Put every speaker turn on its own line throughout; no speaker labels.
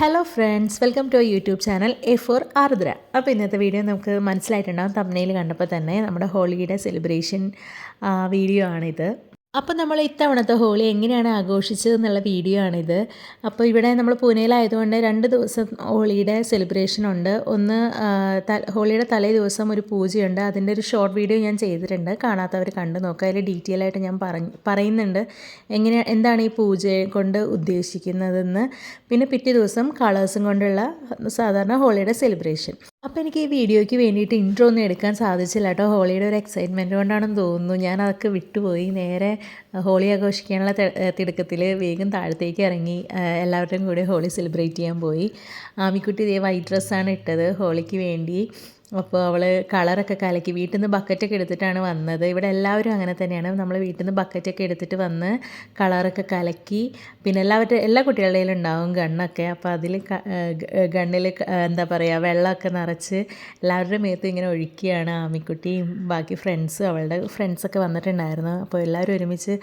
Hello friends, welcome to YouTube channel A for Ardra. അപ്പോൾ ഇന്നത്തെ video നമുക്ക് മനസ്സിലായിട്ടുണ്ടാകും, തംബ്നെയിൽ കണ്ടപ്പോൾ തന്നെ നമ്മുടെ ഹോളിയുടെ സെലിബ്രേഷൻ വീഡിയോ ആണിത്. അപ്പോൾ നമ്മൾ ഇത്തവണത്തെ ഹോളി എങ്ങനെയാണ് ആഘോഷിച്ചത് എന്നുള്ള വീഡിയോ ആണിത്. അപ്പോൾ ഇവിടെ നമ്മൾ പൂനെയിലായതുകൊണ്ട് 2 ദിവസം ഹോളിയുടെ സെലിബ്രേഷൻ ഉണ്ട്. ഒന്ന് ഹോളിയുടെ തലേ ദിവസം ഒരു പൂജയുണ്ട്. അതിൻ്റെ ഒരു ഷോർട്ട് വീഡിയോ ഞാൻ ചെയ്തിട്ടുണ്ട്, കാണാത്തവർ കണ്ടു നോക്കുക. അതിൽ ഡീറ്റെയിൽ ആയിട്ട് ഞാൻ പറയുന്നുണ്ട് എന്താണ് ഈ പൂജ കൊണ്ട് ഉദ്ദേശിക്കുന്നതെന്ന്. പിന്നെ പിറ്റേ ദിവസം കളേഴ്സും കൊണ്ടുള്ള സാധാരണ ഹോളിയുടെ സെലിബ്രേഷൻ. അപ്പോൾ എനിക്ക് ഈ വീഡിയോയ്ക്ക് വേണ്ടിയിട്ട് ഇൻട്രോ ഒന്നും എടുക്കാൻ സാധിച്ചില്ല കേട്ടോ. ഹോളിയുടെ ഒരു എക്സൈറ്റ്മെൻറ്റ് കൊണ്ടാണെന്ന് തോന്നുന്നു, ഞാൻ അതൊക്കെ വിട്ടുപോയി. നേരെ ഹോളി ആഘോഷിക്കാനുള്ള തിടുക്കത്തിൽ വേഗം താഴത്തേക്ക് ഇറങ്ങി എല്ലാവരുടെയും കൂടെ ഹോളി സെലിബ്രേറ്റ് ചെയ്യാൻ പോയി. ആമിക്കുട്ടി ഇതേ വൈറ്റ് ഡ്രസ്സാണ് ഇട്ടത് ഹോളിക്ക് വേണ്ടി. അപ്പോൾ അവൾ കളറൊക്കെ കലക്കി വീട്ടിൽ നിന്ന് ബക്കറ്റൊക്കെ എടുത്തിട്ടാണ് വന്നത്. ഇവിടെ എല്ലാവരും അങ്ങനെ തന്നെയാണ്, നമ്മൾ വീട്ടിൽ നിന്ന് ബക്കറ്റൊക്കെ എടുത്തിട്ട് വന്ന് കളറൊക്കെ കലക്കി. പിന്നെ എല്ലാ കുട്ടികളുടെയും ഉണ്ടാവും ഗണ്ണൊക്കെ. അപ്പോൾ അതിൽ ഗണ്ണിൽ എന്താ പറയുക, വെള്ളമൊക്കെ നിറച്ച് എല്ലാവരുടെ മേത്തും ഇങ്ങനെ ഒഴിക്കുകയാണ്. ആമിക്കുട്ടിയും ബാക്കി അവളുടെ ഫ്രണ്ട്സൊക്കെ വന്നിട്ടുണ്ടായിരുന്നു. അപ്പോൾ എല്ലാവരും ഒരുമിച്ച്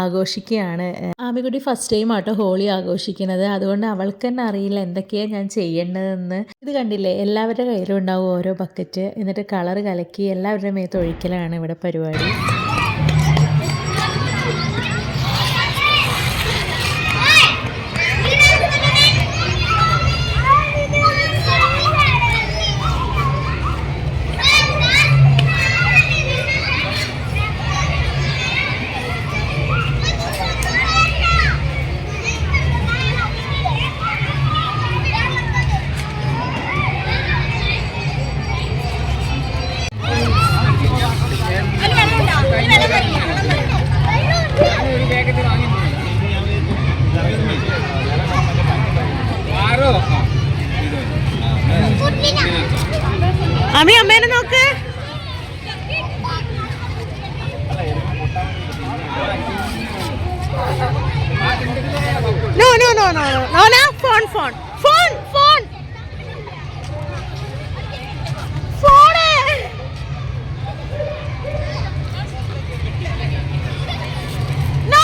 ആഘോഷിക്കുകയാണ്. ആമിക്കുട്ടി ഫസ്റ്റ് ടൈം ആട്ടോ ഹോളി ആഘോഷിക്കുന്നത്, അതുകൊണ്ട് അവൾക്ക് തന്നെ അറിയില്ല എന്തൊക്കെയാണ് ഞാൻ ചെയ്യേണ്ടതെന്ന്. ഇത് കണ്ടില്ലേ, എല്ലാവരുടെ കയ്യിലും ഉണ്ടാവും ഓരോ ബക്കറ്റ്. എന്നിട്ട് കളർ കലക്കി എല്ലാവരുടെ മേത്ത് ഒഴിക്കലാണ് ഇവിടെ പരിപാടി. അമ്മേനെ നോക്ക്. No, no, no, no, no, no, no, phone, phone, phone, phone, phone. No.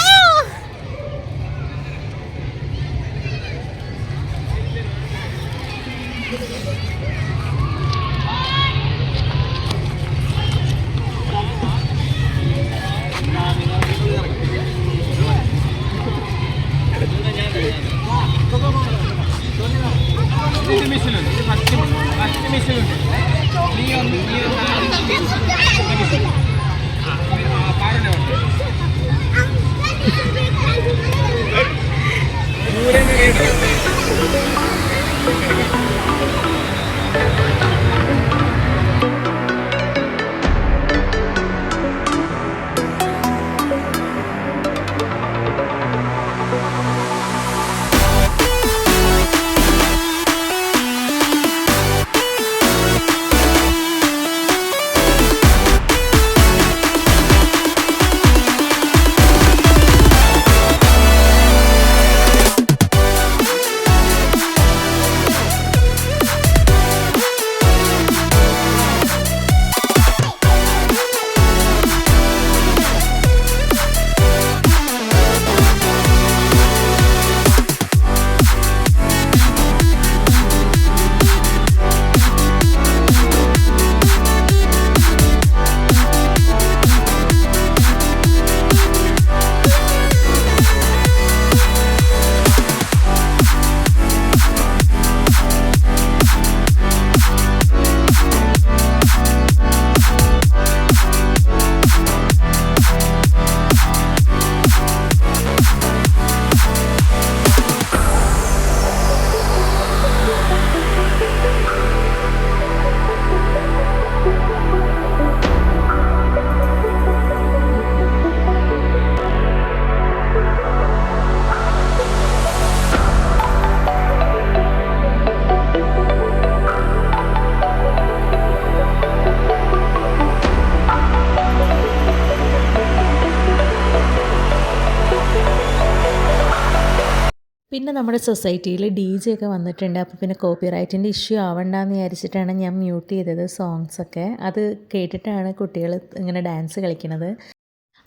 പിന്നെ നമ്മുടെ സൊസൈറ്റിയിൽ DJ ഒക്കെ വന്നിട്ടുണ്ട്. അപ്പോൾ പിന്നെ കോപ്പിറൈറ്റിൻ്റെ ഇഷ്യൂ ആവണ്ടെന്ന് വിചാരിച്ചിട്ടാണ് ഞാൻ മ്യൂട്ട് ചെയ്തത് സോങ്സൊക്കെ. അത് കേട്ടിട്ടാണ് കുട്ടികൾ ഇങ്ങനെ ഡാൻസ് കളിക്കുന്നത്.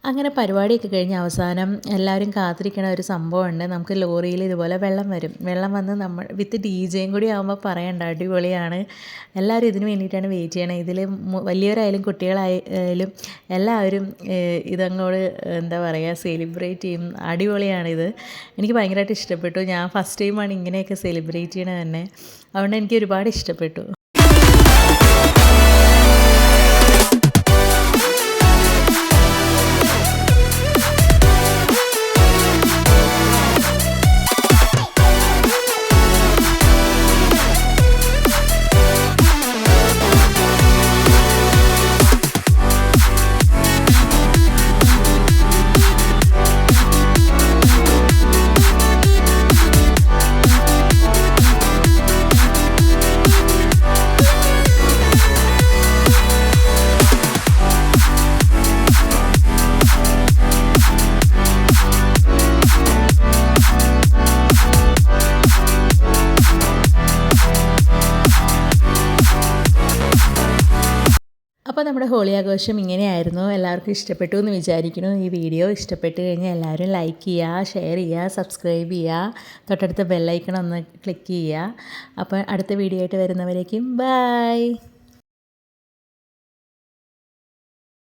അങ്ങനെ പരിപാടിയൊക്കെ കഴിഞ്ഞ് അവസാനം എല്ലാവരും കാത്തിരിക്കണ ഒരു സംഭവമുണ്ട്. നമുക്ക് ലോറിയിൽ ഇതുപോലെ വെള്ളം വരും. വെള്ളം വന്ന് നമ്മൾ വിത്ത് DJയും കൂടി ആകുമ്പോൾ പറയണ്ട, അടിപൊളിയാണ്. എല്ലാവരും ഇതിന് വേണ്ടിയിട്ടാണ് വെയിറ്റ് ചെയ്യണത്. ഇതിൽ വലിയവരായാലും കുട്ടികളായാലും എല്ലാവരും ഇതങ്ങോട് എന്താ പറയുക സെലിബ്രേറ്റ് ചെയ്യും. അടിപൊളിയാണിത്. എനിക്ക് ഭയങ്കരമായിട്ട് ഇഷ്ടപ്പെട്ടു. ഞാൻ ഫസ്റ്റ് ടൈമാണ് ഇങ്ങനെയൊക്കെ സെലിബ്രേറ്റ് ചെയ്യണത് തന്നെ. അതുകൊണ്ട് എനിക്ക് ഒരുപാട് ഇഷ്ടപ്പെട്ടു. അപ്പോൾ നമ്മുടെ ഹോളി ആഘോഷം ഇങ്ങനെയായിരുന്നു. എല്ലാവർക്കും ഇഷ്ടപ്പെട്ടു എന്ന് വിചാരിക്കുന്നു. ഈ വീഡിയോ ഇഷ്ടപ്പെട്ട് കഴിഞ്ഞാൽ എല്ലാവരും ലൈക്ക് ചെയ്യുക, ഷെയർ ചെയ്യുക, സബ്സ്ക്രൈബ് ചെയ്യുക, തൊട്ടടുത്ത ബെല്ലൈക്കൺ ഒന്ന് ക്ലിക്ക് ചെയ്യുക. അപ്പോൾ അടുത്ത വീഡിയോ ആയിട്ട് വരുന്നവരേക്കും ബൈ.